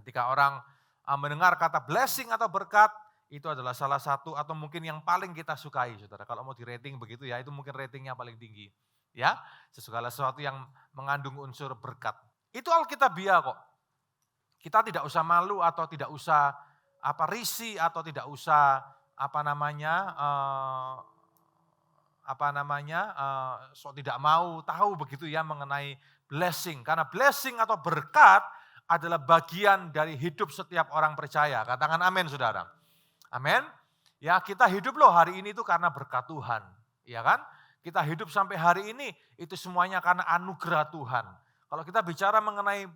Ketika orang mendengar kata blessing atau berkat, itu adalah salah satu atau mungkin yang paling kita sukai, saudara. Kalau mau di rating begitu ya, itu mungkin ratingnya paling tinggi. Ya, segala sesuatu yang mengandung unsur berkat. Itu Alkitabiah kok. Kita tidak usah malu atau tidak usah risih atau tidak usah so tidak mau tahu begitu ya mengenai blessing. Karena blessing atau berkat adalah bagian dari hidup setiap orang percaya. Katakan amin, saudara. Amin. Ya, kita hidup loh hari ini itu karena berkat Tuhan. Ya kan? Kita hidup sampai hari ini itu semuanya karena anugerah Tuhan. Kalau kita bicara mengenai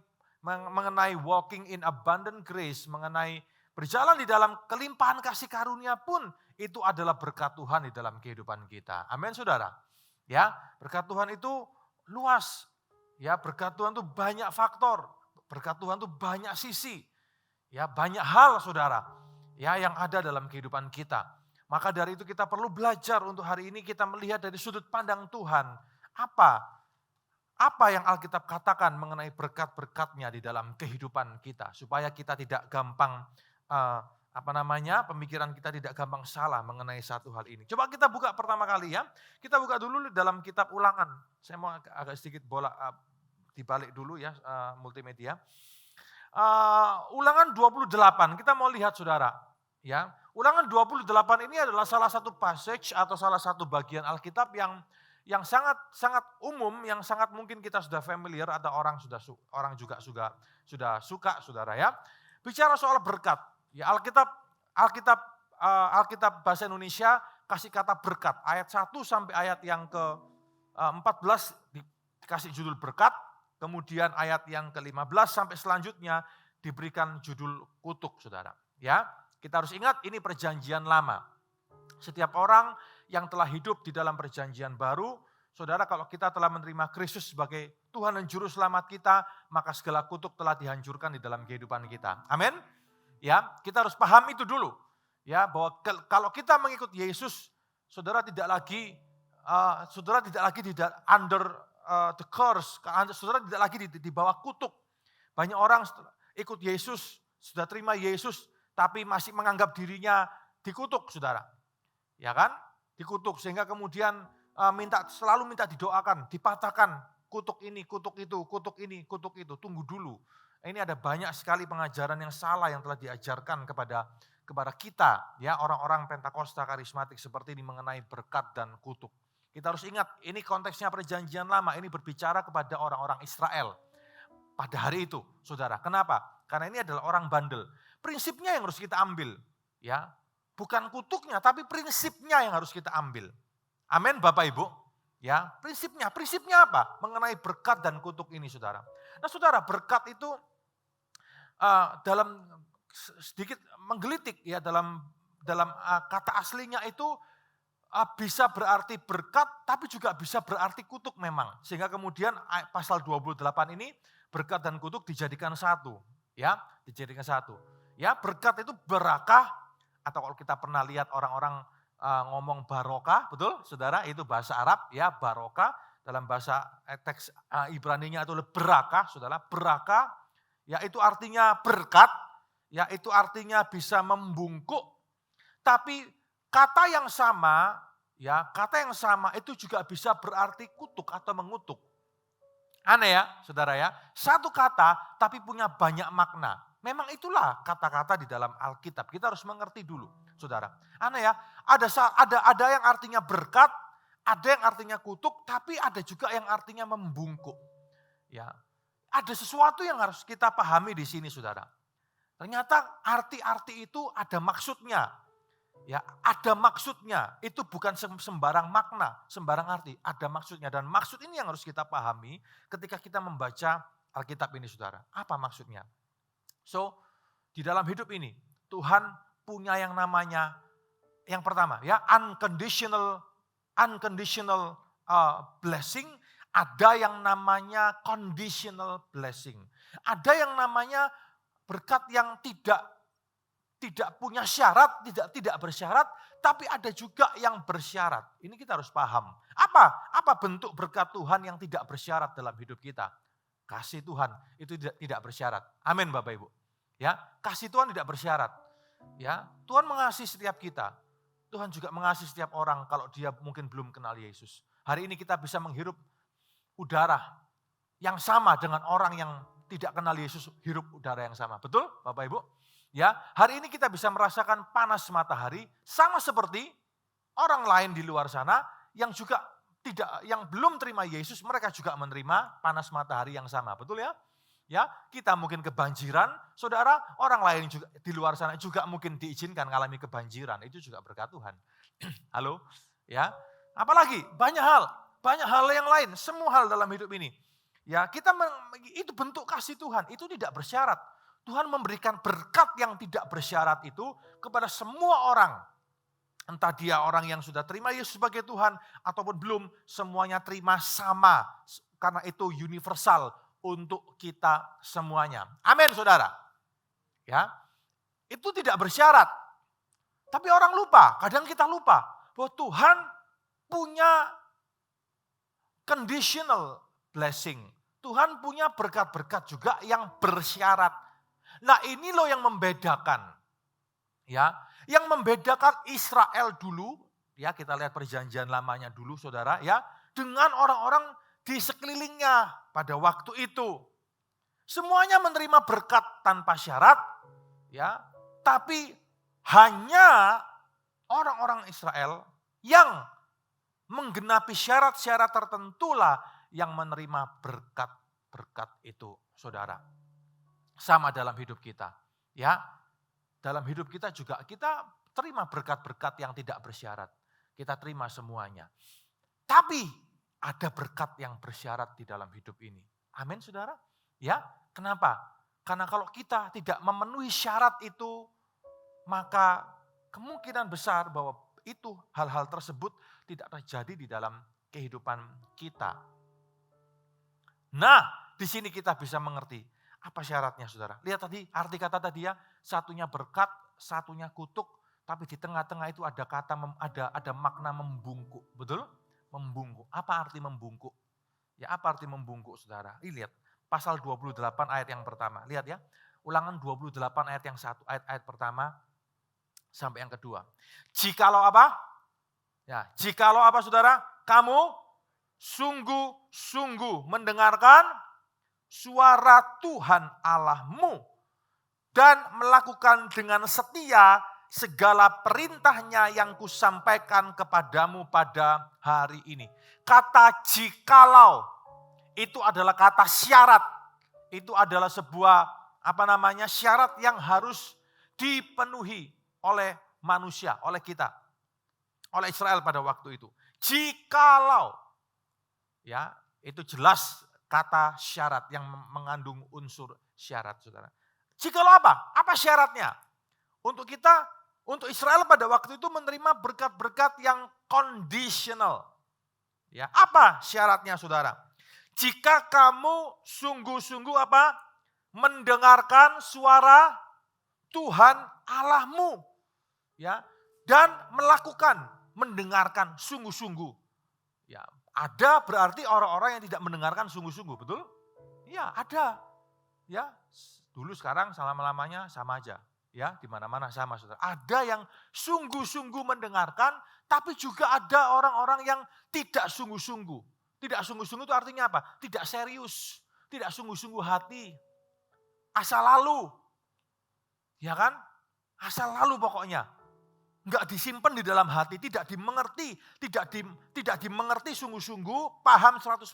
walking in abundant grace, mengenai berjalan di dalam kelimpahan kasih karunia pun itu adalah berkat Tuhan di dalam kehidupan kita. Amin, saudara. Ya, berkat Tuhan itu luas. Ya, berkat Tuhan itu banyak faktor. Berkat Tuhan itu banyak sisi. Ya, banyak hal, saudara. Ya, yang ada dalam kehidupan kita. Maka dari itu kita perlu belajar untuk hari ini kita melihat dari sudut pandang Tuhan. Apa yang Alkitab katakan mengenai berkat-berkatnya di dalam kehidupan kita. Supaya kita tidak gampang, pemikiran kita tidak gampang salah mengenai satu hal ini. Coba kita buka pertama kali ya. Kita buka dulu dalam kitab Ulangan. Saya mau agak sedikit dibalik dulu ya multimedia. Ulangan 28, kita mau lihat saudara. Ya, Ulangan 28 ini adalah salah satu passage atau salah satu bagian Alkitab yang sangat umum, yang sangat mungkin kita sudah familiar atau orang juga sudah suka, saudara ya. Bicara soal berkat, ya Alkitab bahasa Indonesia kasih kata berkat, ayat 1 sampai ayat yang ke-14 dikasih judul berkat, kemudian ayat yang ke-15 sampai selanjutnya diberikan judul kutuk, saudara. Ya, kita harus ingat ini perjanjian lama. Setiap orang yang telah hidup di dalam perjanjian baru, saudara, kalau kita telah menerima Kristus sebagai Tuhan dan Juru Selamat kita, maka segala kutuk telah dihancurkan di dalam kehidupan kita. Amin. Ya, kita harus paham itu dulu. Ya, bahwa kalau kita mengikut Yesus, saudara tidak lagi under the curse, saudara tidak lagi di bawah kutuk. Banyak orang ikut Yesus, sudah terima Yesus, tapi masih menganggap dirinya dikutuk, saudara. Ya kan? Dikutuk sehingga kemudian selalu minta didoakan, dipatahkan kutuk ini, kutuk itu, kutuk ini, kutuk itu. Tunggu dulu. Ini ada banyak sekali pengajaran yang salah yang telah diajarkan kepada kita, ya orang-orang Pentakosta karismatik seperti ini mengenai berkat dan kutuk. Kita harus ingat, ini konteksnya perjanjian lama, ini berbicara kepada orang-orang Israel. Pada hari itu, saudara. Kenapa? Karena ini adalah orang bandel. Prinsipnya yang harus kita ambil. Ya, bukan kutuknya, tapi prinsipnya yang harus kita ambil. Amin, Bapak Ibu. Ya, prinsipnya apa? Mengenai berkat dan kutuk ini, saudara. Nah, saudara, berkat itu dalam sedikit menggelitik ya dalam kata aslinya itu bisa berarti berkat, tapi juga bisa berarti kutuk memang. Sehingga kemudian pasal 28 ini berkat dan kutuk dijadikan satu. Ya, dijadikan satu. Ya, berkat itu berakah, atau kalau kita pernah lihat orang-orang ngomong barokah, betul saudara, itu bahasa Arab ya, barokah. Dalam bahasa teks Ibraninya itu berakah, saudara, berakah. Ya, itu artinya berkat, ya itu artinya bisa membungkuk. Tapi kata yang sama itu juga bisa berarti kutuk atau mengutuk. Aneh ya, saudara ya. Satu kata tapi punya banyak makna. Memang itulah kata-kata di dalam Alkitab. Kita harus mengerti dulu, saudara. Aneh ya, ada yang artinya berkat, ada yang artinya kutuk, tapi ada juga yang artinya membungkuk. Ya, ada sesuatu yang harus kita pahami di sini, saudara. Ternyata arti-arti itu ada maksudnya. Ya, ada maksudnya. Itu bukan sembarang makna, sembarang arti. Ada maksudnya dan maksud ini yang harus kita pahami ketika kita membaca Alkitab ini, saudara. Apa maksudnya? So, di dalam hidup ini Tuhan punya yang namanya, yang pertama ya, unconditional blessing. Ada yang namanya conditional blessing. Ada yang namanya berkat yang tidak punya syarat, tidak bersyarat, tapi ada juga yang bersyarat. Ini kita harus paham. Apa bentuk berkat Tuhan yang tidak bersyarat dalam hidup kita? Kasih Tuhan itu tidak bersyarat. Amin, Bapak Ibu. Ya, kasih Tuhan tidak bersyarat. Ya, Tuhan mengasihi setiap kita. Tuhan juga mengasihi setiap orang kalau dia mungkin belum kenal Yesus. Hari ini kita bisa menghirup udara yang sama dengan orang yang tidak kenal Yesus hirup udara yang sama. Betul Bapak Ibu? Ya, hari ini kita bisa merasakan panas matahari sama seperti orang lain di luar sana yang juga yang belum terima Yesus, mereka juga menerima panas matahari yang sama. Betul ya? Ya, kita mungkin kebanjiran, saudara, orang lain juga di luar sana juga mungkin diizinkan mengalami kebanjiran. Itu juga berkat Tuhan. Halo? Ya. Apalagi banyak hal yang lain, semua hal dalam hidup ini. Ya, itu bentuk kasih Tuhan, itu tidak bersyarat. Tuhan memberikan berkat yang tidak bersyarat itu kepada semua orang. Entah dia orang yang sudah terima Yesus sebagai Tuhan ataupun belum, semuanya terima sama. Karena itu universal untuk kita semuanya. Amin saudara. Ya, itu tidak bersyarat. Tapi orang lupa, kadang kita lupa bahwa Tuhan punya conditional blessing. Tuhan punya berkat-berkat juga yang bersyarat. Nah ini loh yang membedakan. Ya, yang membedakan Israel dulu, ya kita lihat perjanjian lamanya dulu saudara ya, dengan orang-orang di sekelilingnya pada waktu itu. Semuanya menerima berkat tanpa syarat, ya, tapi hanya orang-orang Israel yang menggenapi syarat-syarat tertentulah yang menerima berkat-berkat itu, saudara. Sama dalam hidup kita, ya. Dalam hidup kita juga kita terima berkat-berkat yang tidak bersyarat. Kita terima semuanya. Tapi ada berkat yang bersyarat di dalam hidup ini. Amin saudara? Ya, kenapa? Karena kalau kita tidak memenuhi syarat itu, maka kemungkinan besar bahwa itu hal-hal tersebut tidak terjadi di dalam kehidupan kita. Nah, di sini kita bisa mengerti apa syaratnya saudara. Lihat tadi arti kata tadi ya, satunya berkat, satunya kutuk, tapi di tengah-tengah itu ada kata ada makna membungkuk, betul? Membungkuk. Apa arti membungkuk? Ya, apa arti membungkuk saudara? Lihat pasal 28 ayat yang pertama. Lihat ya. Ulangan 28 ayat yang satu, ayat pertama sampai yang kedua. Jikalau apa? Ya, jikalau apa saudara? Kamu sungguh-sungguh mendengarkan suara Tuhan Allahmu dan melakukan dengan setia segala perintahnya yang kusampaikan kepadamu pada hari ini. Kata jikalau itu adalah kata syarat. Itu adalah sebuah syarat yang harus dipenuhi oleh manusia, oleh kita. Oleh Israel pada waktu itu. Jikalau, ya itu jelas kata syarat yang mengandung unsur syarat saudara. Jikalau apa? Apa syaratnya? Untuk kita, untuk Israel pada waktu itu menerima berkat-berkat yang conditional. Ya, apa syaratnya saudara? Jika kamu sungguh-sungguh apa? Mendengarkan suara Tuhan Allahmu. Ya, dan mendengarkan sungguh-sungguh. Ya, ada berarti orang-orang yang tidak mendengarkan sungguh-sungguh, betul? Iya, ada. Ya, dulu sekarang selama-lamanya sama aja. Ya, di mana-mana sama saudara. Ada yang sungguh-sungguh mendengarkan, tapi juga ada orang-orang yang tidak sungguh-sungguh. Tidak sungguh-sungguh itu artinya apa? Tidak serius, tidak sungguh-sungguh hati. Asal lalu. Ya kan? Asal lalu pokoknya. Enggak disimpan di dalam hati, tidak dimengerti, tidak dimengerti sungguh-sungguh, paham 100%,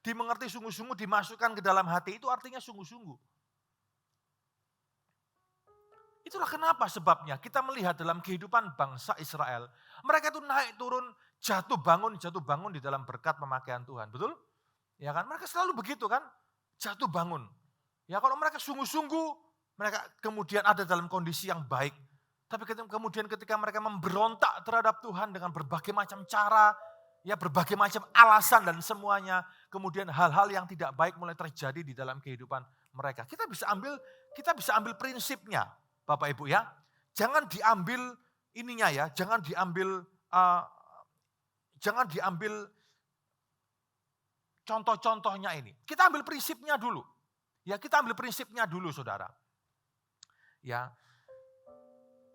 dimengerti sungguh-sungguh, dimasukkan ke dalam hati, itu artinya sungguh-sungguh. Itulah kenapa sebabnya kita melihat dalam kehidupan bangsa Israel, mereka itu naik turun, jatuh bangun di dalam berkat pemakaian Tuhan, betul? Ya kan? Mereka selalu begitu kan, jatuh bangun. Ya kalau mereka sungguh-sungguh, mereka kemudian ada dalam kondisi yang baik. Tapi kemudian ketika mereka memberontak terhadap Tuhan dengan berbagai macam cara, ya berbagai macam alasan dan semuanya, kemudian hal-hal yang tidak baik mulai terjadi di dalam kehidupan mereka. Kita bisa ambil prinsipnya, Bapak Ibu ya. Jangan diambil ininya ya, jangan diambil contoh-contohnya ini. Kita ambil prinsipnya dulu. Ya, kita ambil prinsipnya dulu, Saudara. Ya,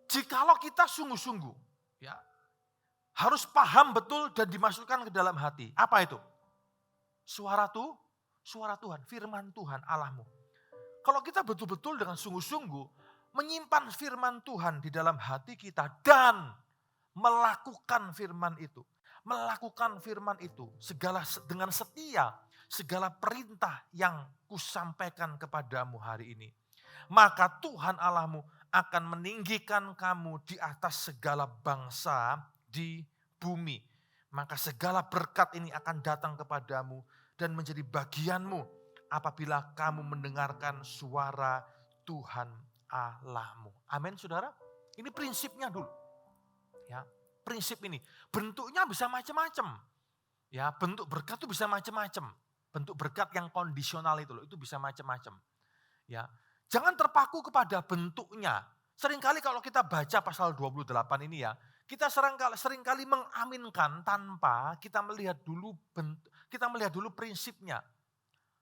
jikalau kita sungguh-sungguh, ya, harus paham betul dan dimasukkan ke dalam hati. Apa itu? Suara Tuhan, firman Tuhan Allahmu. Kalau kita betul-betul dengan sungguh-sungguh menyimpan firman Tuhan di dalam hati kita dan melakukan firman itu. Melakukan firman itu dengan setia, segala perintah yang kusampaikan kepadamu hari ini. Maka Tuhan Allahmu akan meninggikan kamu di atas segala bangsa di bumi. Maka segala berkat ini akan datang kepadamu dan menjadi bagianmu apabila kamu mendengarkan suara Tuhan Allahmu. Amin, saudara. Ini prinsipnya dulu. Ya, prinsip ini. Bentuknya bisa macam-macam. Ya, bentuk berkat itu bisa macam-macam. Bentuk berkat yang kondisional itu bisa macam-macam. Ya, jangan terpaku kepada bentuknya. Seringkali kalau kita baca pasal 28 ini ya, kita seringkali mengaminkan tanpa kita melihat dulu prinsipnya.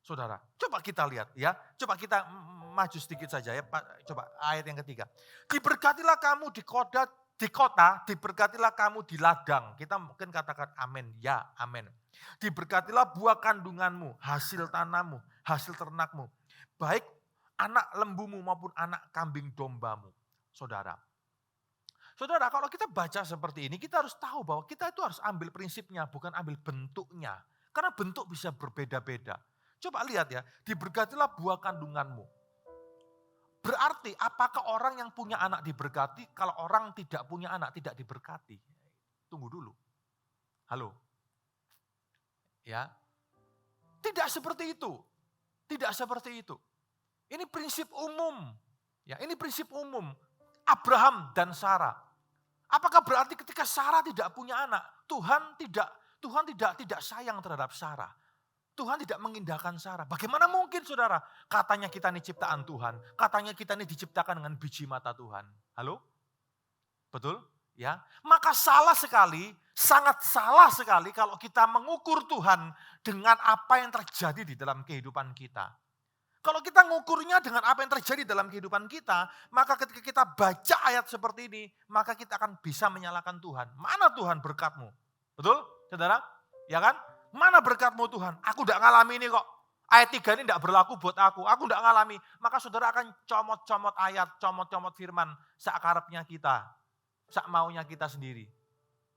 Saudara, coba kita lihat ya. Coba kita maju sedikit saja ya. Coba ayat yang ketiga. Diberkatilah kamu di kota, diberkatilah kamu di ladang. Kita mungkin katakan amin, ya amin. Diberkatilah buah kandunganmu, hasil tanahmu, hasil ternakmu. Baik anak lembumu maupun anak kambing dombamu. Saudara, kalau kita baca seperti ini, kita harus tahu bahwa kita itu harus ambil prinsipnya, bukan ambil bentuknya. Karena bentuk bisa berbeda-beda. Coba lihat ya, diberkatilah buah kandunganmu. Berarti apakah orang yang punya anak diberkati, kalau orang tidak punya anak tidak diberkati? Tunggu dulu. Halo? Ya, tidak seperti itu. Tidak seperti itu. Ini prinsip umum. Ya, ini prinsip umum. Abraham dan Sarah. Apakah berarti ketika Sarah tidak punya anak, Tuhan tidak sayang terhadap Sarah? Tuhan tidak mengindahkan Sarah. Bagaimana mungkin saudara? Katanya kita ini ciptaan Tuhan. Katanya kita ini diciptakan dengan biji mata Tuhan. Halo? Betul? Ya. Maka salah sekali, sangat salah sekali kalau kita mengukur Tuhan dengan apa yang terjadi di dalam kehidupan kita. Kalau kita ngukurnya dengan apa yang terjadi dalam kehidupan kita, maka ketika kita baca ayat seperti ini, maka kita akan bisa menyalahkan Tuhan. Mana Tuhan berkatmu? Betul, saudara? Ya kan? Mana berkatmu Tuhan? Aku tidak ngalami ini kok. Ayat 3 ini tidak berlaku buat aku. Aku tidak ngalami. Maka saudara akan comot-comot ayat, comot-comot firman. Sakarepnya kita. Sak maunya kita sendiri.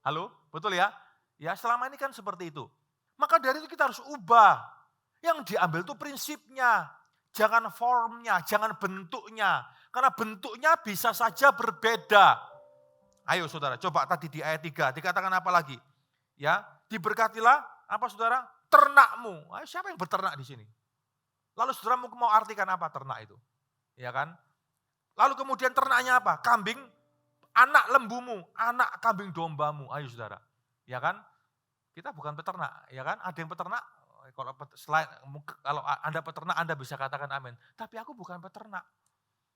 Halo? Betul ya? Ya, selama ini kan seperti itu. Maka dari itu kita harus ubah. Yang diambil itu prinsipnya. Jangan formnya, jangan bentuknya. Karena bentuknya bisa saja berbeda. Ayo saudara, coba tadi di ayat 3 dikatakan apa lagi? Ya, diberkatilah apa saudara? Ternakmu. Ayo, siapa yang berternak di sini? Lalu saudara mau artikan apa ternak itu? Ya kan? Lalu kemudian ternaknya apa? Kambing, anak lembumu, anak kambing dombamu. Ayo saudara. Ya kan? Kita bukan peternak, ya kan? Ada yang peternak. Kalau Anda peternak, Anda bisa katakan amin. Tapi aku bukan peternak.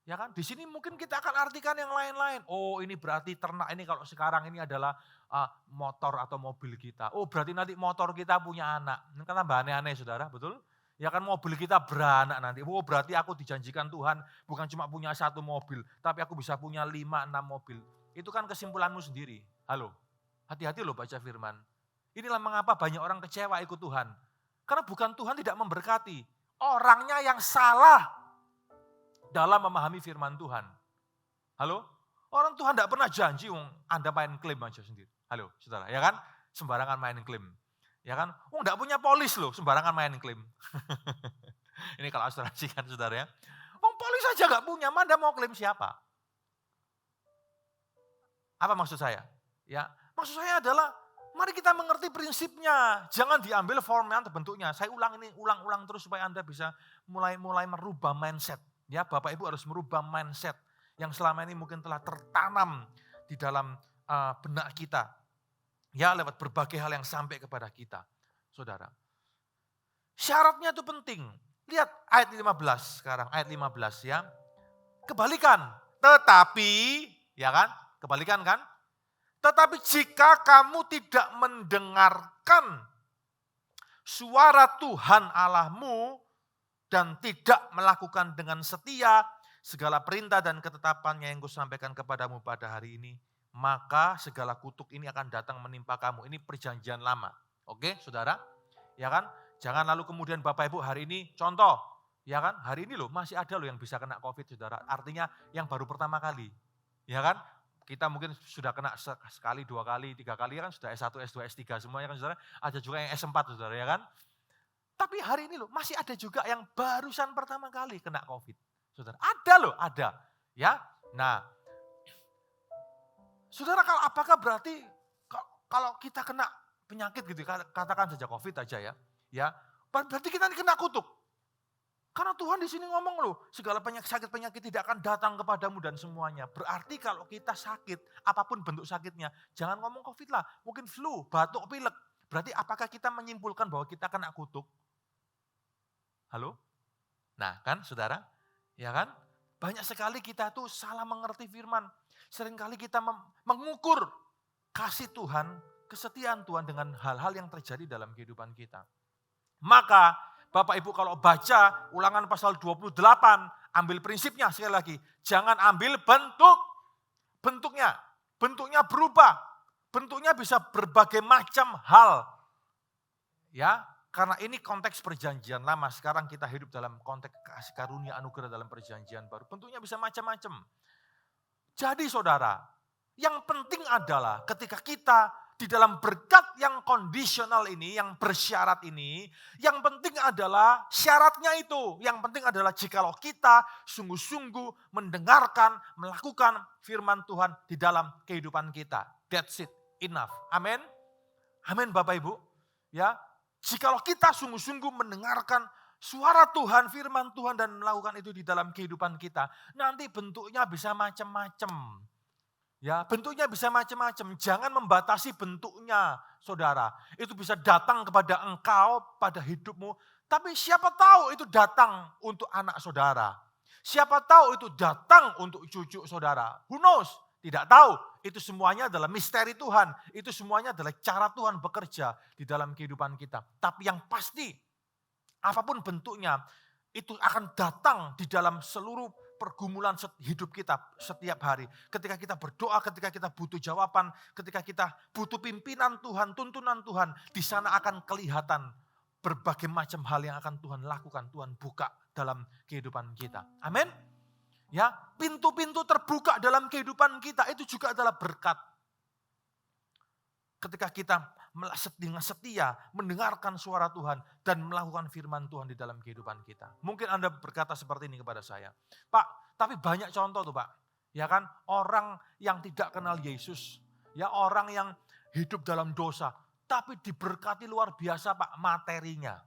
Ya kan? Di sini mungkin kita akan artikan yang lain-lain. Oh, ini berarti ternak ini kalau sekarang ini adalah motor atau mobil kita. Oh, berarti nanti motor kita punya anak. Ini kan tambah aneh-aneh, saudara, betul? Ya kan mobil kita beranak nanti. Oh, berarti aku dijanjikan Tuhan bukan cuma punya satu mobil, tapi aku bisa punya 5-6 mobil. Itu kan kesimpulanmu sendiri. Halo, hati-hati loh baca firman. Inilah mengapa banyak orang kecewa ikut Tuhan. Karena bukan Tuhan tidak memberkati. Orangnya yang salah dalam memahami firman Tuhan. Halo? Orang Tuhan tidak pernah janji, Anda main klaim aja sendiri. Halo, saudara, ya kan? Sembarangan main klaim. Ya kan? Tidak punya polis loh, sembarangan main klaim. Ini kalau asuransi kan saudara ya. Polis aja nggak punya, Anda mau klaim siapa? Apa maksud saya? Ya, maksud saya adalah mari kita mengerti prinsipnya, jangan diambil formnya atau bentuknya. Saya ulang terus supaya Anda bisa mulai merubah mindset. Ya, Bapak Ibu harus merubah mindset yang selama ini mungkin telah tertanam di dalam benak kita. Ya, lewat berbagai hal yang sampai kepada kita, saudara. Syaratnya itu penting. Lihat ayat 15 sekarang, ayat 15 ya. Kebalikan, tetapi, ya kan, kebalikan kan? Tetapi jika kamu tidak mendengarkan suara Tuhan Allahmu dan tidak melakukan dengan setia segala perintah dan ketetapannya yang kusampaikan kepadamu pada hari ini, maka segala kutuk ini akan datang menimpa kamu. Ini perjanjian lama. Oke, saudara? Ya kan? Jangan lalu kemudian Bapak Ibu hari ini, contoh, ya kan? Hari ini loh masih ada loh yang bisa kena COVID, saudara. Artinya yang baru pertama kali. Ya kan? Kita mungkin sudah kena sekali, 2 kali, 3 kali, ya kan sudah S1, S2, S3 semuanya kan saudara. Ada juga yang S4 saudara, ya kan? Tapi hari ini loh masih ada juga yang barusan pertama kali kena COVID. Saudara, ada loh, ada. Ya, nah, saudara apakah berarti kalau kita kena penyakit gitu, katakan saja COVID aja ya, berarti kita kena kutuk. Karena Tuhan di sini ngomong loh, segala penyakit tidak akan datang kepadamu dan semuanya. Berarti kalau kita sakit, apapun bentuk sakitnya, jangan ngomong COVID lah, mungkin flu, batuk, pilek. Berarti apakah kita menyimpulkan bahwa kita kena kutuk? Halo? Nah kan saudara, ya kan? Banyak sekali kita tuh salah mengerti firman. Seringkali kita mengukur kasih Tuhan, kesetiaan Tuhan dengan hal-hal yang terjadi dalam kehidupan kita. Maka Bapak Ibu kalau baca Ulangan pasal 28, ambil prinsipnya sekali lagi. Jangan ambil bentuknya. Bentuknya berubah. Bentuknya bisa berbagai macam hal. Ya, karena ini konteks perjanjian lama. Sekarang kita hidup dalam konteks kasih karunia anugerah dalam perjanjian baru. Bentuknya bisa macam-macam. Jadi saudara, yang penting adalah ketika kita di dalam berkat yang kondisional ini, yang bersyarat ini, yang penting adalah syaratnya itu. Yang penting adalah jikalau kita sungguh-sungguh mendengarkan, melakukan firman Tuhan di dalam kehidupan kita. That's it, enough. Amin. Amin Bapak Ibu. Ya, jikalau kita sungguh-sungguh mendengarkan suara Tuhan, firman Tuhan dan melakukan itu di dalam kehidupan kita, nanti bentuknya bisa macam-macam. Ya, bentuknya bisa macam-macam. Jangan membatasi bentuknya, saudara. Itu bisa datang kepada engkau, pada hidupmu. Tapi siapa tahu itu datang untuk anak saudara. Siapa tahu itu datang untuk cucu saudara. Who knows? Tidak tahu. Itu semuanya adalah misteri Tuhan. Itu semuanya adalah cara Tuhan bekerja di dalam kehidupan kita. Tapi yang pasti, apapun bentuknya, itu akan datang di dalam seluruh pergumulan hidup kita setiap hari. Ketika kita berdoa, ketika kita butuh jawaban, ketika kita butuh pimpinan Tuhan, tuntunan Tuhan, di sana akan kelihatan berbagai macam hal yang akan Tuhan lakukan, Tuhan buka dalam kehidupan kita. Amin. Ya, pintu-pintu terbuka dalam kehidupan kita itu juga adalah berkat. Ketika kita dengan setia mendengarkan suara Tuhan dan melakukan firman Tuhan di dalam kehidupan kita. Mungkin Anda berkata seperti ini kepada saya, Pak, tapi banyak contoh tuh Pak. Ya kan, orang yang tidak kenal Yesus, ya orang yang hidup dalam dosa, tapi diberkati luar biasa Pak materinya.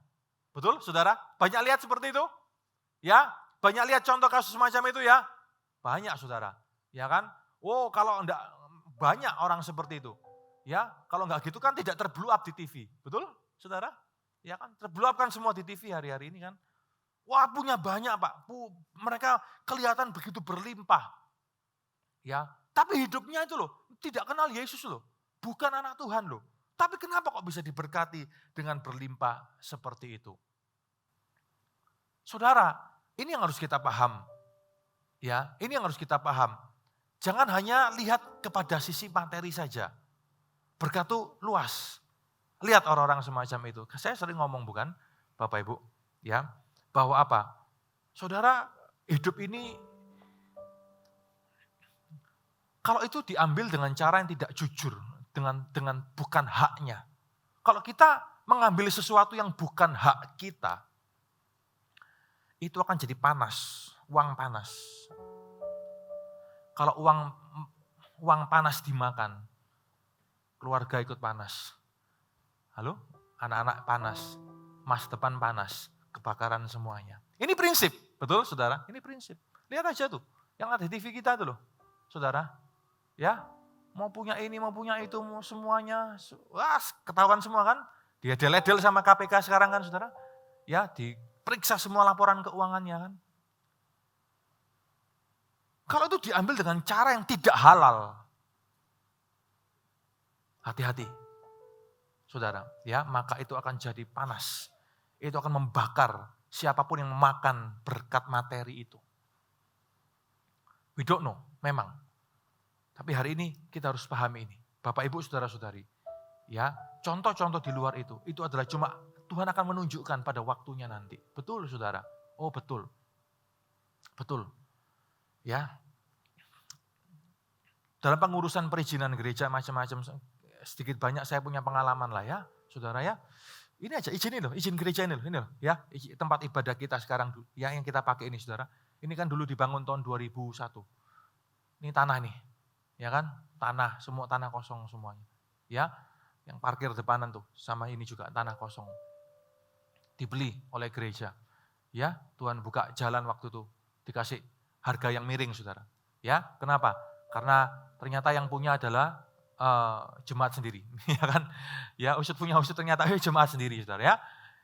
Betul saudara? Banyak lihat seperti itu? Ya, banyak lihat contoh kasus semacam itu ya? Banyak saudara. Ya kan? Oh kalau enggak, banyak orang seperti itu. Ya, kalau enggak gitu kan tidak terblow up di TV. Betul, saudara? Ya kan, terblow up kan semua di TV hari-hari ini kan. Wah, punya banyak Pak. Mereka kelihatan begitu berlimpah. Ya, tapi hidupnya itu loh, tidak kenal Yesus loh. Bukan anak Tuhan loh. Tapi kenapa kok bisa diberkati dengan berlimpah seperti itu? Saudara, ini yang harus kita paham. Ya, ini yang harus kita paham. Jangan hanya lihat kepada sisi materi saja. Berkat itu luas. Lihat orang-orang semacam itu. Saya sering ngomong bukan, Bapak Ibu, ya, bahwa apa? Saudara, hidup ini kalau itu diambil dengan cara yang tidak jujur, dengan bukan haknya. Kalau kita mengambil sesuatu yang bukan hak kita, itu akan jadi panas, uang panas. Kalau uang panas dimakan, keluarga ikut panas. Halo? Anak-anak panas, masa depan panas, kebakaran semuanya. Ini prinsip, betul saudara? Ini prinsip. Lihat aja tuh, yang ada di TV kita tuh loh, saudara. Ya, mau punya ini, mau punya itu, mau semuanya. Wah, ketahuan semua kan? Dia deledel sama KPK sekarang kan saudara. Ya, diperiksa semua laporan keuangannya kan. Kalau itu diambil dengan cara yang tidak halal, hati-hati, saudara, ya, maka itu akan jadi panas. Itu akan membakar siapapun yang makan berkat materi itu. We don't know, memang. Tapi hari ini kita harus pahami ini. Bapak, Ibu, Saudara-saudari. Ya, contoh-contoh di luar itu adalah cuma Tuhan akan menunjukkan pada waktunya nanti. Betul, Saudara? Oh, betul. Betul. Ya. Dalam pengurusan perizinan gereja macam-macam, sedikit banyak saya punya pengalaman lah ya, Saudara ya. Ini aja izin ini loh, izin gereja ini loh ya, tempat ibadah kita sekarang ya, yang kita pakai ini, Saudara. Ini kan dulu dibangun tahun 2001. Ini tanah nih, ya kan? Tanah, semua tanah kosong semuanya. Ya, yang parkir depanan tuh, sama ini juga tanah kosong. Dibeli oleh gereja. Ya, Tuhan buka jalan waktu itu, dikasih harga yang miring, Saudara. Ya, kenapa? Karena ternyata yang punya adalah jemaat sendiri, ya kan? Ya, usut punya usut, ternyata jemaat sendiri, Saudara ya.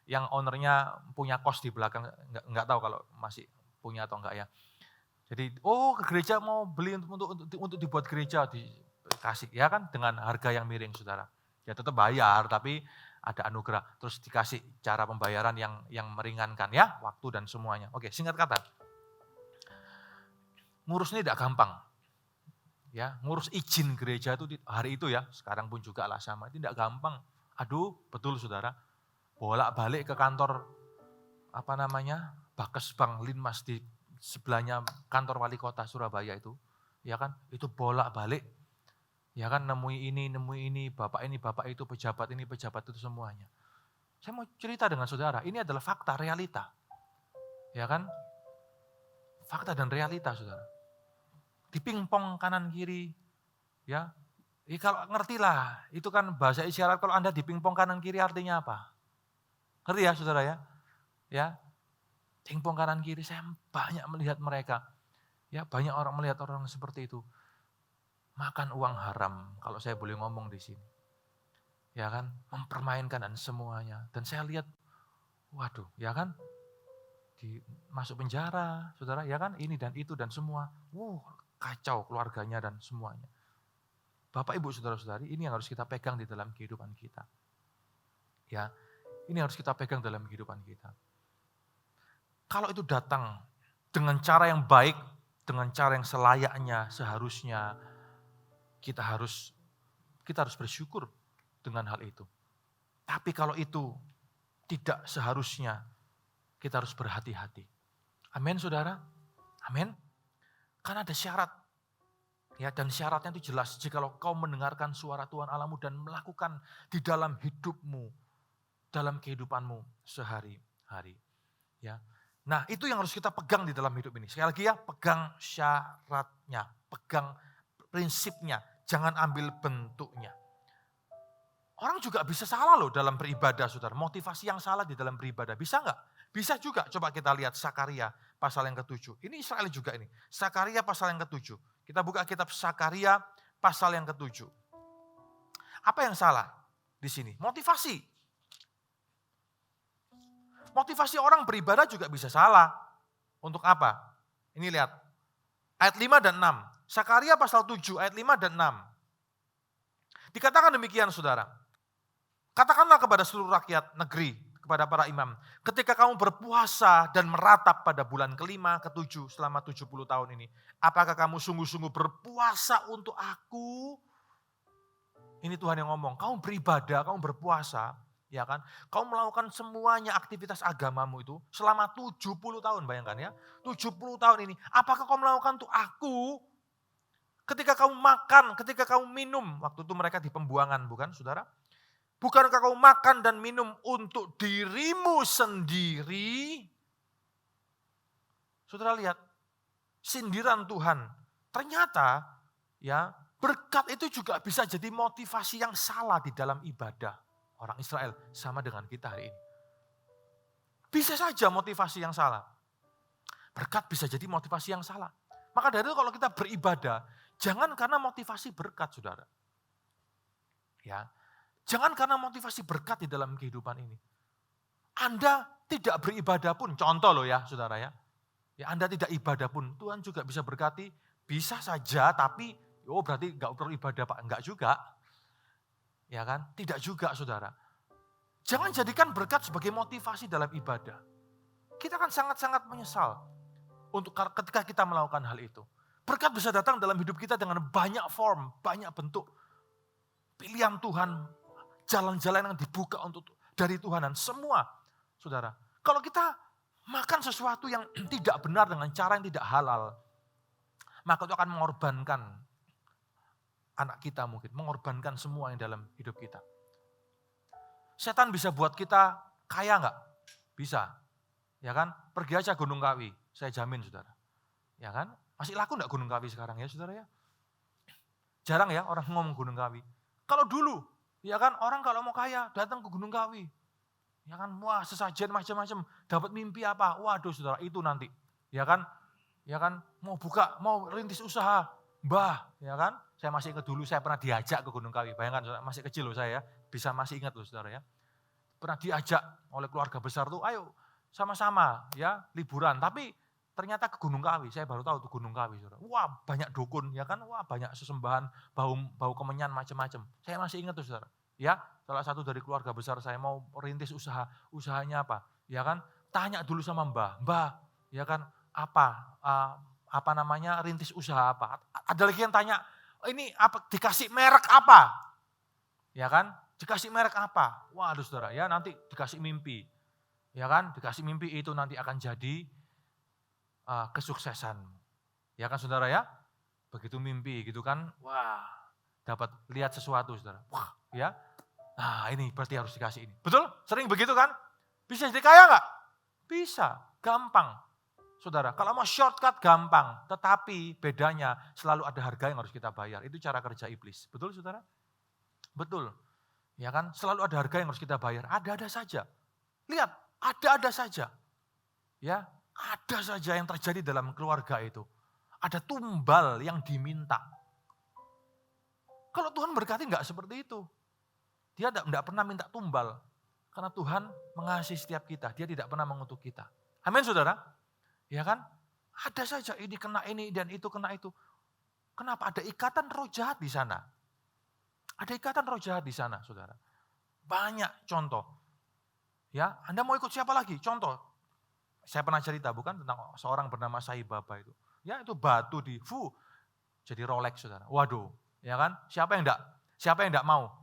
Yang ownernya punya kos di belakang, enggak tahu kalau masih punya atau enggak ya. Jadi, ke gereja mau beli untuk dibuat gereja, dikasih ya kan, dengan harga yang miring, Saudara. Ya tetap bayar, tapi ada anugerah. Terus dikasih cara pembayaran yang meringankan ya, waktu dan semuanya. Oke, singkat kata, ngurus ini tidak gampang. Ya, ngurus izin gereja itu hari itu ya, sekarang pun juga lah sama, itu tidak gampang. Aduh, betul Saudara. Bolak-balik ke kantor Bakesbang Linmas di sebelahnya kantor wali kota Surabaya itu, ya kan, itu bolak-balik, ya kan, nemui ini, bapak itu, pejabat itu semuanya. Saya mau cerita dengan Saudara, ini adalah fakta, realita, ya kan, fakta dan realita, Saudara. Dipingpong kanan kiri, ya, kalau ngerti lah, itu kan bahasa isyarat. Kalau Anda dipingpong kanan kiri artinya apa? Ngerti ya Saudara ya? Ya, pingpong kanan kiri, saya banyak melihat mereka. Ya, banyak orang melihat orang seperti itu. Makan uang haram, kalau saya boleh ngomong di sini. Ya kan, mempermainkan dan semuanya. Dan saya lihat, waduh, ya kan, masuk penjara, Saudara, ya kan, ini dan itu dan semua. Kacau keluarganya dan semuanya. Bapak, Ibu, Saudara-saudari, ini yang harus kita pegang di dalam kehidupan kita. Ya, ini harus kita pegang dalam kehidupan kita. Kalau itu datang dengan cara yang baik, dengan cara yang selayaknya, seharusnya, kita harus bersyukur dengan hal itu. Tapi kalau itu tidak seharusnya, kita harus berhati-hati. Amin, Saudara? Amin. Karena ada syarat. Ya, dan syaratnya itu jelas. Jikalau kau mendengarkan suara Tuhan Allahmu dan melakukan di dalam hidupmu, dalam kehidupanmu sehari-hari. Ya. Nah, itu yang harus kita pegang di dalam hidup ini. Sekali lagi ya, pegang syaratnya, pegang prinsipnya, jangan ambil bentuknya. Orang juga bisa salah loh dalam beribadah, Saudara. Motivasi yang salah di dalam beribadah, bisa enggak? Bisa juga. Coba kita lihat Sakaria pasal yang ke-7. Ini Israel juga ini. Sakaria pasal yang ke-7. Kita buka kitab Sakaria pasal yang ke-7. Apa yang salah di sini? Motivasi. Motivasi orang beribadah juga bisa salah. Untuk apa? Ini lihat. Ayat 5 dan 6. Sakaria pasal 7 ayat 5 dan 6. Dikatakan demikian, Saudara. Katakanlah kepada seluruh rakyat negeri, kepada para imam. Ketika kamu berpuasa dan meratap pada bulan kelima, ketujuh selama 70 tahun ini. Apakah kamu sungguh-sungguh berpuasa untuk aku? Ini Tuhan yang ngomong. Kamu beribadah, kamu berpuasa. Ya kan? Kau melakukan semuanya aktivitas agamamu itu selama 70 tahun, bayangkan ya. 70 tahun ini, apakah kau melakukan untuk aku? Ketika kamu makan, ketika kamu minum, waktu itu mereka di pembuangan, bukan Saudara? Bukankah kau makan dan minum untuk dirimu sendiri? Saudara lihat, sindiran Tuhan. Ternyata ya, berkat itu juga bisa jadi motivasi yang salah di dalam ibadah. Orang Israel sama dengan kita hari ini. Bisa saja motivasi yang salah. Berkat bisa jadi motivasi yang salah. Maka dari itu kalau kita beribadah, jangan karena motivasi berkat, Saudara. Ya, jangan karena motivasi berkat di dalam kehidupan ini. Anda tidak beribadah pun, contoh loh ya Saudara ya. Ya Anda tidak ibadah pun, Tuhan juga bisa berkati. Bisa saja, tapi berarti enggak perlu ibadah Pak, enggak juga. Ya kan? Tidak juga Saudara. Jangan jadikan berkat sebagai motivasi dalam ibadah. Kita akan sangat-sangat menyesal ketika kita melakukan hal itu. Berkat bisa datang dalam hidup kita dengan banyak form, banyak bentuk. Pilihan Tuhan, jalan-jalan yang dibuka dari Tuhan dan semua. Saudara, kalau kita makan sesuatu yang tidak benar dengan cara yang tidak halal, maka itu akan mengorbankan anak kita mungkin, mengorbankan semua yang dalam hidup kita. Setan bisa buat kita kaya enggak? Bisa. Ya kan? Pergi aja Gunung Kawi, saya jamin saudara. Ya kan? Masih laku enggak Gunung Kawi sekarang ya saudara ya? Jarang ya orang ngomong Gunung Kawi. Kalau dulu, ya kan orang kalau mau kaya datang ke Gunung Kawi. Ya kan, wah sesajen macam-macam, dapat mimpi apa? Waduh saudara, itu nanti. Ya kan? Ya kan, mau buka, mau rintis usaha. Mbah, ya kan? Saya masih ingat dulu saya pernah diajak ke Gunung Kawi. Bayangkan saudara, masih kecil loh saya ya. Bisa masih ingat loh saudara ya. Pernah diajak oleh keluarga besar tuh, ayo sama-sama ya liburan. Tapi ternyata ke Gunung Kawi, saya baru tahu tuh Gunung Kawi saudara. Wah banyak dukun ya kan, wah banyak sesembahan, bau kemenyan macam-macam. Saya masih ingat tuh saudara. Ya, salah satu dari keluarga besar saya mau rintis usaha, usahanya apa? Ya kan, tanya dulu sama Mbah, ya kan, apa namanya rintis usaha apa? Ada lagi yang tanya, ini apa dikasih merek apa? Ya kan, dikasih merek apa? Waduh saudara, ya nanti dikasih mimpi. Ya kan, dikasih mimpi itu nanti akan jadi kesuksesan. Ya kan saudara ya? Begitu mimpi gitu kan, wah dapat lihat sesuatu saudara. Wah ya, nah ini berarti harus dikasih ini. Betul? Sering begitu kan? Bisa jadi kaya enggak? Bisa, gampang. Saudara, kalau mau shortcut gampang, tetapi bedanya selalu ada harga yang harus kita bayar. Itu cara kerja iblis. Betul saudara? Betul. Ya kan, selalu ada harga yang harus kita bayar. Ada-ada saja. Lihat, ada-ada saja. Ya, ada saja yang terjadi dalam keluarga itu. Ada tumbal yang diminta. Kalau Tuhan berkati enggak seperti itu. Dia tidak pernah minta tumbal. Karena Tuhan mengasihi setiap kita. Dia tidak pernah mengutuk kita. Amin saudara? Ya kan? Ada saja ini kena ini dan itu kena itu. Kenapa? Ada ikatan roh jahat di sana. Ada ikatan roh jahat di sana saudara. Banyak contoh. Ya, Anda mau ikut siapa lagi? Contoh. Saya pernah cerita bukan tentang seorang bernama Sai Baba itu. Ya itu batu jadi Rolex saudara. Waduh, ya kan? Siapa yang enggak mau?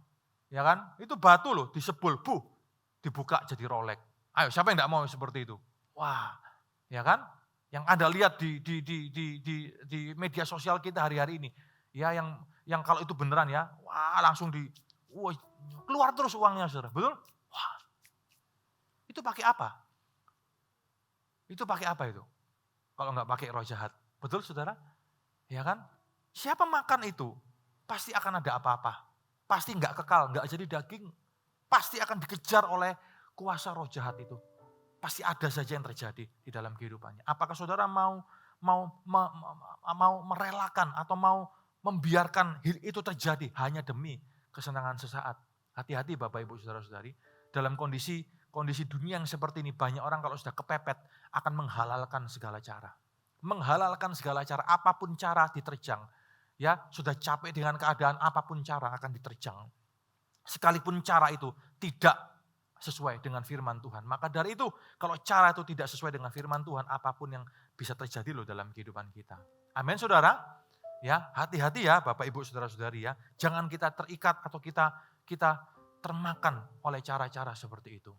Ya kan? Itu batu loh disebul, dibuka jadi Rolex. Ayo siapa yang enggak mau seperti itu? Wah, ya kan? Yang Anda lihat di media sosial kita hari-hari ini. Ya yang kalau itu beneran ya, wah langsung keluar terus uangnya saudara. Betul? Wah. Itu pakai apa? Itu pakai apa itu? Kalau enggak pakai roh jahat. Betul saudara? Ya kan? Siapa makan itu? Pasti akan ada apa-apa. Pasti enggak kekal, enggak jadi daging. Pasti akan dikejar oleh kuasa roh jahat itu. Pasti ada saja yang terjadi di dalam kehidupannya. Apakah saudara mau merelakan atau mau membiarkan itu terjadi hanya demi kesenangan sesaat? Hati-hati Bapak Ibu Saudara-saudari. Dalam kondisi dunia yang seperti ini, banyak orang kalau sudah kepepet akan menghalalkan segala cara. Menghalalkan segala cara, apapun cara diterjang. Ya, sudah capek dengan keadaan, apapun cara akan diterjang. Sekalipun cara itu tidak sesuai dengan firman Tuhan. Maka dari itu, kalau cara itu tidak sesuai dengan firman Tuhan, apapun yang bisa terjadi loh dalam kehidupan kita. Amin saudara. Ya, hati-hati ya Bapak Ibu Saudara-saudari ya. Jangan kita terikat atau kita termakan oleh cara-cara seperti itu.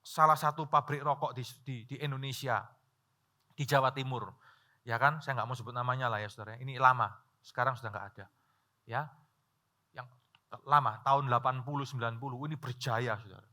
Salah satu pabrik rokok di Indonesia, di Jawa Timur, ya kan, saya nggak mau sebut namanya lah ya saudara, ini lama, sekarang sudah nggak ada, ya, yang lama, tahun 80-90, ini berjaya saudara,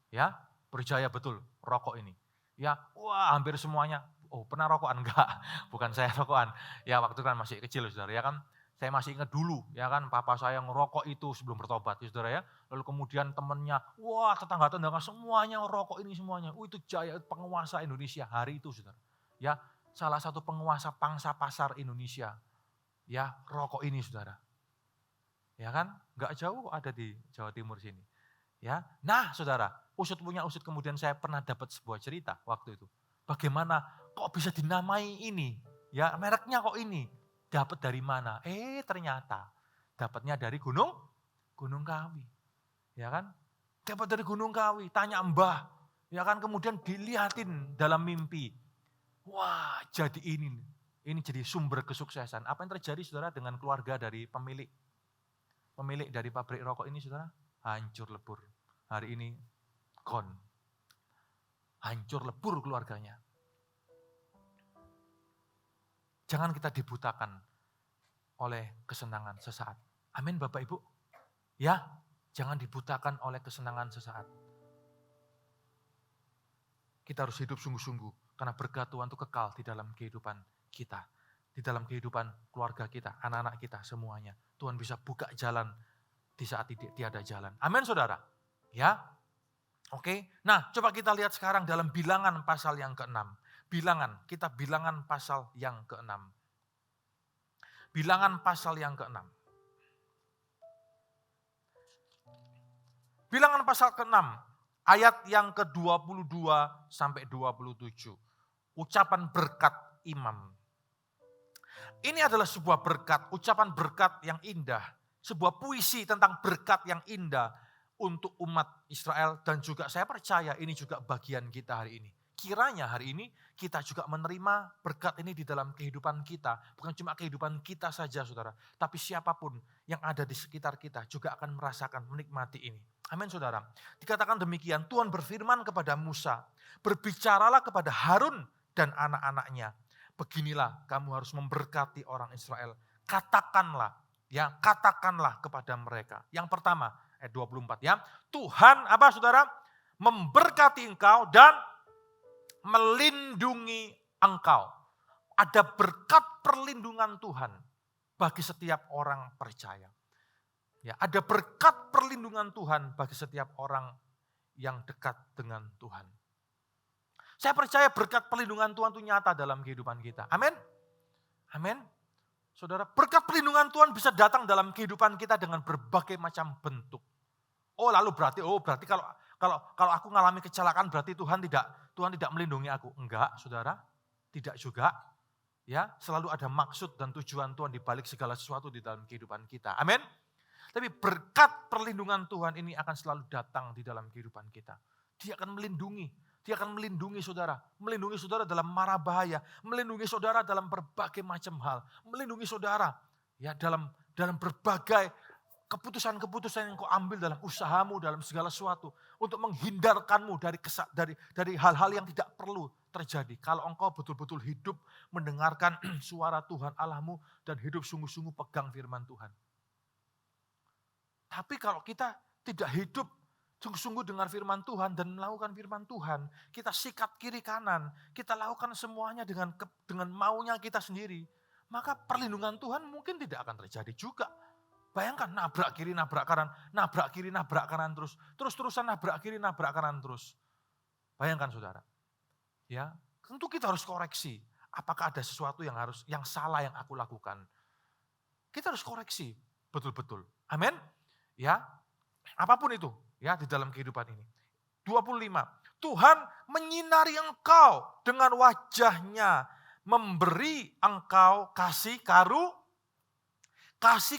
ya, berjaya betul rokok ini, ya, wah hampir semuanya, pernah rokokan enggak, bukan saya rokokan, ya waktu kan masih kecil saudara, ya kan, saya masih ingat dulu, ya kan, papa saya ngerokok itu sebelum bertobat, ya saudara ya. Lalu kemudian temannya, wah tetangga-tetangga semuanya ngerokok ini semuanya. Itu jaya penguasa Indonesia hari itu, saudara. Ya, salah satu penguasa pangsa pasar Indonesia. Ya, rokok ini, saudara. Ya kan, nggak jauh ada di Jawa Timur sini. Ya, nah saudara, usut punya usut kemudian saya pernah dapat sebuah cerita waktu itu. Bagaimana kok bisa dinamai ini? Ya, mereknya kok ini? Dapat dari mana? Ternyata dapatnya dari Gunung Kawi. Ya kan? Dapat dari Gunung Kawi, tanya Mbah. Ya kan, kemudian dilihatin dalam mimpi. Wah, jadi ini jadi sumber kesuksesan. Apa yang terjadi saudara dengan keluarga dari pemilik dari pabrik rokok ini saudara? Hancur lebur. Hari ini gone. Hancur lebur keluarganya. Jangan kita dibutakan oleh kesenangan sesaat. Amin Bapak Ibu. Ya, jangan dibutakan oleh kesenangan sesaat. Kita harus hidup sungguh-sungguh. Karena berkat Tuhan itu kekal di dalam kehidupan kita. Di dalam kehidupan keluarga kita, anak-anak kita, semuanya. Tuhan bisa buka jalan di saat tiada jalan. Amin saudara. Ya, oke. Nah, coba kita lihat sekarang dalam Bilangan pasal yang ke-6. Bilangan pasal yang ke-6. Bilangan pasal yang ke-6. Bilangan pasal ke-6, ayat yang ke-22 sampai 27. Ucapan berkat imam. Ini adalah sebuah berkat, ucapan berkat yang indah. Sebuah puisi tentang berkat yang indah untuk umat Israel. Dan juga saya percaya ini juga bagian kita hari ini. Kiranya hari ini kita juga menerima berkat ini di dalam kehidupan kita. Bukan cuma kehidupan kita saja saudara. Tapi siapapun yang ada di sekitar kita juga akan merasakan, menikmati ini. Amin saudara. Dikatakan demikian, Tuhan berfirman kepada Musa. Berbicaralah kepada Harun dan anak-anaknya. Beginilah kamu harus memberkati orang Israel. Katakanlah kepada mereka. Yang pertama, ayat 24 ya. Tuhan apa saudara? Memberkati engkau dan melindungi engkau. Ada berkat perlindungan Tuhan bagi setiap orang percaya. Ya, ada berkat perlindungan Tuhan bagi setiap orang yang dekat dengan Tuhan. Saya percaya berkat perlindungan Tuhan itu nyata dalam kehidupan kita. Amin. Amin. Saudara, berkat perlindungan Tuhan bisa datang dalam kehidupan kita dengan berbagai macam bentuk. Berarti kalau aku mengalami kecelakaan berarti Tuhan tidak melindungi aku. Enggak, saudara. Tidak juga. Ya, selalu ada maksud dan tujuan Tuhan di balik segala sesuatu di dalam kehidupan kita. Amin. Tapi berkat perlindungan Tuhan ini akan selalu datang di dalam kehidupan kita. Dia akan melindungi. Dia akan melindungi saudara dalam mara bahaya, melindungi saudara dalam berbagai macam hal, melindungi saudara ya dalam berbagai keputusan-keputusan yang kau ambil dalam usahamu, dalam segala sesuatu untuk menghindarkanmu dari hal-hal yang tidak perlu terjadi. Kalau engkau betul-betul hidup mendengarkan suara Tuhan Allahmu dan hidup sungguh-sungguh pegang firman Tuhan. Tapi kalau kita tidak hidup sungguh-sungguh dengar firman Tuhan dan melakukan firman Tuhan, kita sikat kiri kanan, kita lakukan semuanya dengan maunya kita sendiri, maka perlindungan Tuhan mungkin tidak akan terjadi juga. Bayangkan nabrak kiri, nabrak kanan terus-terusan nabrak kiri, nabrak kanan terus. Bayangkan saudara. Ya, tentu kita harus koreksi. Apakah ada sesuatu yang salah yang aku lakukan? Kita harus koreksi betul-betul. Amin. Ya, apapun itu. Ya, di dalam kehidupan ini. 25. Tuhan menyinari engkau dengan wajahnya, memberi engkau kasih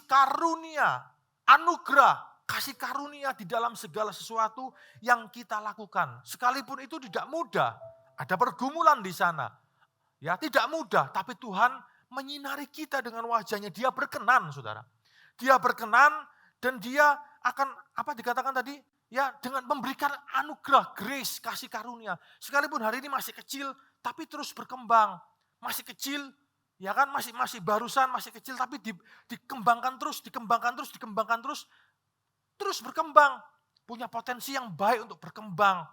karunia, anugerah, kasih karunia di dalam segala sesuatu yang kita lakukan. Sekalipun itu tidak mudah, ada pergumulan di sana. Ya, tidak mudah, tapi Tuhan menyinari kita dengan wajahnya. Dia berkenan, saudara. Dia berkenan dan dia akan, dikatakan tadi? Ya, dengan memberikan anugerah, grace, kasih karunia. Sekalipun hari ini masih kecil, tapi terus berkembang. Masih kecil, ya kan, masih barusan, masih kecil, tapi dikembangkan terus, terus berkembang. Punya potensi yang baik untuk berkembang.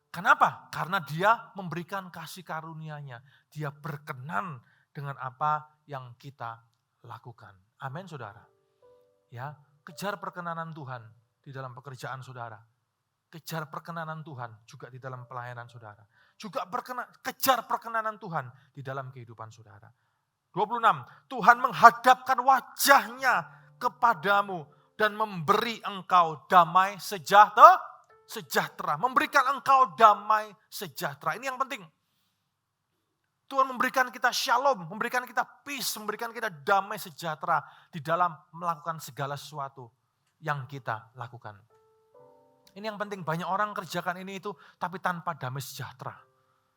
Kenapa? Karena dia memberikan kasih karunia-Nya. Dia berkenan dengan apa yang kita lakukan. Amin, saudara. Ya, kejar perkenanan Tuhan di dalam pekerjaan saudara. Kejar perkenanan Tuhan juga di dalam pelayanan saudara. Juga kejar perkenanan Tuhan di dalam kehidupan saudara. 26. Tuhan menghadapkan wajahnya kepadamu dan memberi engkau damai sejahtera. Memberikan engkau damai sejahtera. Ini yang penting. Tuhan memberikan kita shalom, memberikan kita peace, memberikan kita damai sejahtera di dalam melakukan segala sesuatu yang kita lakukan. Ini yang penting, banyak orang kerjakan ini itu tapi tanpa damai sejahtera.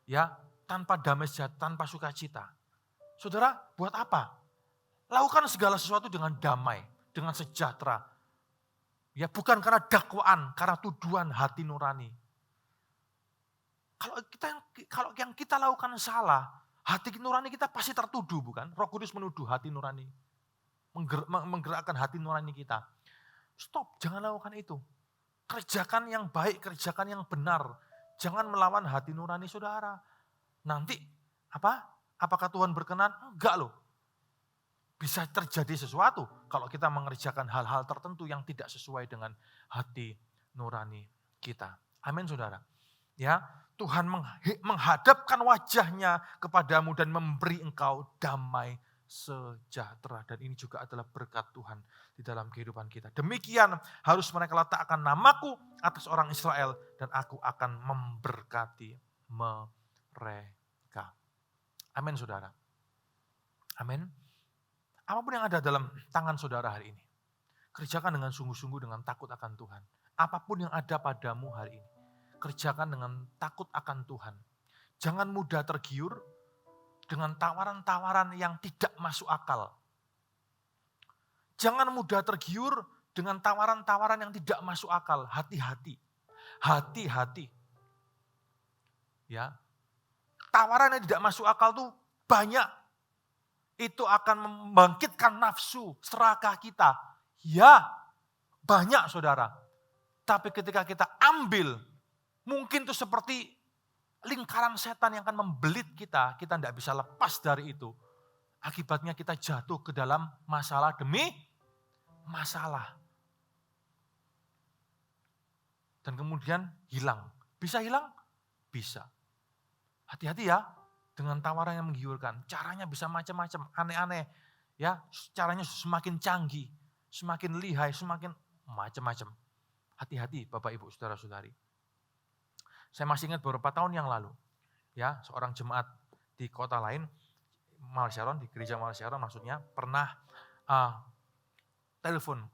Ya, tanpa damai sejahtera, tanpa sukacita. Saudara, buat apa? Lakukan segala sesuatu dengan damai, dengan sejahtera. Ya bukan karena dakwaan, karena tuduhan hati nurani. Kalau yang kita lakukan salah, hati nurani kita pasti tertuduh, bukan? Roh Kudus menuduh hati nurani, menggerakkan hati nurani kita. Stop, jangan lakukan itu. Kerjakan yang baik, kerjakan yang benar. Jangan melawan hati nurani saudara. Nanti apakah Tuhan berkenan? Enggak loh. Bisa terjadi sesuatu kalau kita mengerjakan hal-hal tertentu yang tidak sesuai dengan hati nurani kita. Amin saudara. Ya, Tuhan menghadapkan wajahnya kepadamu dan memberi engkau damai sejahtera. Dan ini juga adalah berkat Tuhan di dalam kehidupan kita. Demikian harus mereka letakkan namaku atas orang Israel dan aku akan memberkati mereka. Amin saudara. Amin. Apapun yang ada dalam tangan saudara hari ini, kerjakan dengan sungguh-sungguh dengan takut akan Tuhan. Apapun yang ada padamu hari ini, kerjakan dengan takut akan Tuhan. Jangan mudah tergiur dengan tawaran-tawaran yang tidak masuk akal. Jangan mudah tergiur dengan tawaran-tawaran yang tidak masuk akal. Hati-hati. Hati-hati. Ya. Tawaran yang tidak masuk akal tuh banyak. Itu akan membangkitkan nafsu, serakah kita. Ya, banyak saudara. Tapi ketika kita ambil, mungkin itu seperti lingkaran setan yang akan membelit kita. Kita tidak bisa lepas dari itu. Akibatnya kita jatuh ke dalam masalah demi masalah. Dan kemudian hilang. Bisa hilang? Bisa. Hati-hati ya. Dengan tawaran yang menggiurkan, caranya bisa macam-macam, aneh-aneh, ya, caranya semakin canggih, semakin lihai, semakin macam-macam. Hati-hati Bapak Ibu Saudara-saudari. Saya masih ingat beberapa tahun yang lalu, ya, seorang jemaat di kota lain, Malsharon, di gereja Malsharon maksudnya, pernah telepon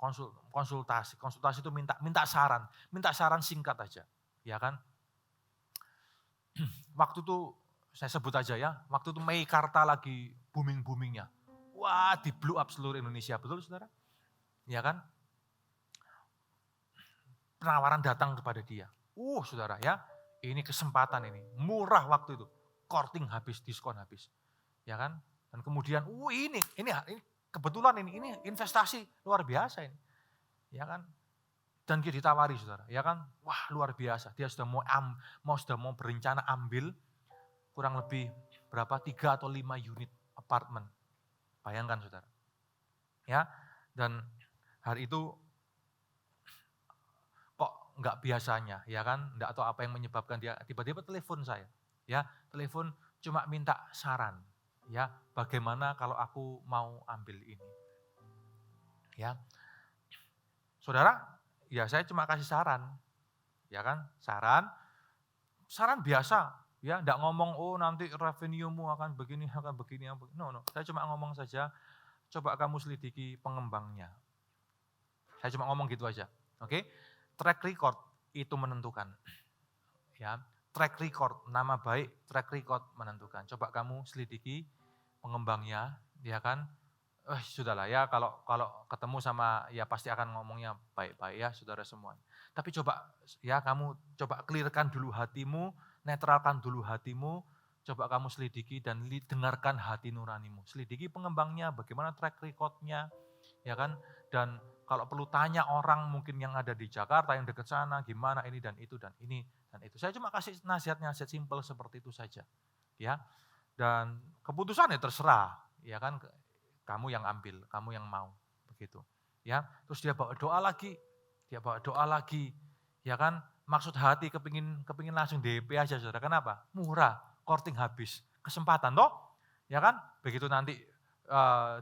konsultasi itu minta saran singkat aja, ya kan? Waktu itu saya sebut aja ya, waktu itu Meikarta lagi booming-boomingnya. Wah, di blow up seluruh Indonesia, betul saudara? Ya kan? Penawaran datang kepada dia. Saudara ya, ini kesempatan ini. Murah waktu itu. Korting habis, diskon habis. Ya kan? Dan kemudian, ini kebetulan ini investasi luar biasa ini. Ya kan? Dan dia ditawari saudara, ya kan? Wah, luar biasa. Dia sudah mau berencana ambil kurang lebih berapa 3 atau 5 unit apartemen. Bayangkan saudara. Ya, dan hari itu kok enggak biasanya, ya kan? Enggak tahu apa yang menyebabkan dia tiba-tiba telepon saya. Ya, telepon cuma minta saran. Ya, bagaimana kalau aku mau ambil ini? Ya. Saudara, ya saya cuma kasih saran. Ya kan? Saran biasa. Ya, enggak ngomong, nanti revenue-mu akan begini. No. Saya cuma ngomong saja, coba kamu selidiki pengembangnya. Saya cuma ngomong gitu aja. Oke? Track record itu menentukan. Ya, track record, nama baik, track record menentukan. Coba kamu selidiki pengembangnya, ya kan? Sudahlah ya, kalau ketemu sama, ya pasti akan ngomongnya baik-baik ya, saudara semua. Tapi coba, ya kamu coba clearkan dulu hatimu, netralkan dulu hatimu, coba kamu selidiki dan dengarkan hati nuranimu. Selidiki pengembangnya, bagaimana track recordnya, ya kan? Dan kalau perlu tanya orang mungkin yang ada di Jakarta, yang dekat sana, gimana ini dan itu dan ini dan itu. Saya cuma kasih nasihat-nasihat simpel seperti itu saja, ya. Dan keputusannya terserah, ya kan? Kamu yang ambil, kamu yang mau, begitu. Ya, terus dia bawa doa lagi, ya kan? Maksud hati kepingin langsung DP aja saudara. Kenapa? Murah, korting habis, kesempatan toh, ya kan? Begitu nanti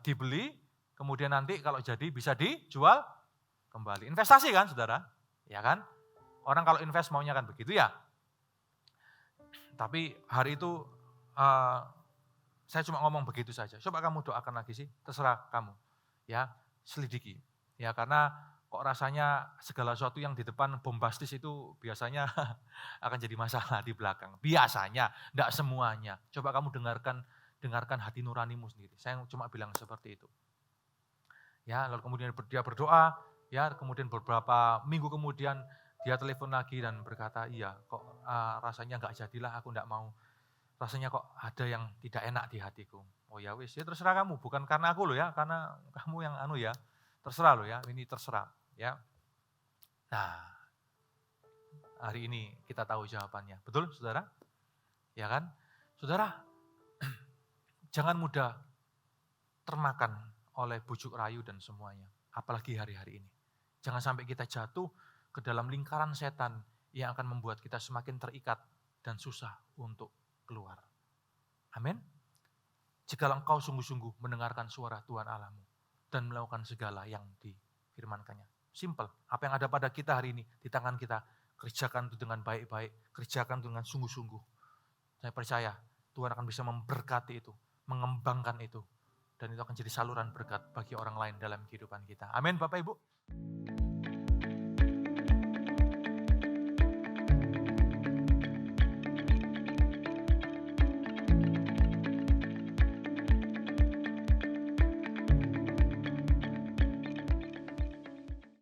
dibeli, kemudian nanti kalau jadi bisa dijual kembali. Investasi kan saudara, ya kan? Orang kalau invest maunya kan begitu ya. Tapi hari itu saya cuma ngomong begitu saja. Coba kamu doakan lagi sih, terserah kamu. Ya, selidiki. Ya, karena kok rasanya segala sesuatu yang di depan bombastis itu biasanya akan jadi masalah di belakang. Biasanya, tidak semuanya. Coba kamu dengarkan hati nuranimu sendiri. Saya cuma bilang seperti itu. Ya, lalu kemudian dia berdoa, ya, kemudian beberapa minggu kemudian dia telepon lagi dan berkata, iya kok rasanya nggak jadilah, aku nggak mau. Rasanya kok ada yang tidak enak di hatiku. Oh ya wis, ya terserah kamu, bukan karena aku loh ya, karena kamu yang anu ya, terserah loh ya, ini terserah ya. Nah, hari ini kita tahu jawabannya. Betul saudara? Ya kan? Saudara, jangan mudah termakan oleh bujuk rayu dan semuanya. Apalagi hari-hari ini. Jangan sampai kita jatuh ke dalam lingkaran setan yang akan membuat kita semakin terikat dan susah untuk keluar. Amin. Jikalau engkau sungguh-sungguh mendengarkan suara Tuhan Allahmu dan melakukan segala yang difirmankannya. Simple. Apa yang ada pada kita hari ini di tangan kita, kerjakan itu dengan baik-baik, kerjakan itu dengan sungguh-sungguh. Saya percaya Tuhan akan bisa memberkati itu, mengembangkan itu, dan itu akan jadi saluran berkat bagi orang lain dalam kehidupan kita. Amin Bapak Ibu.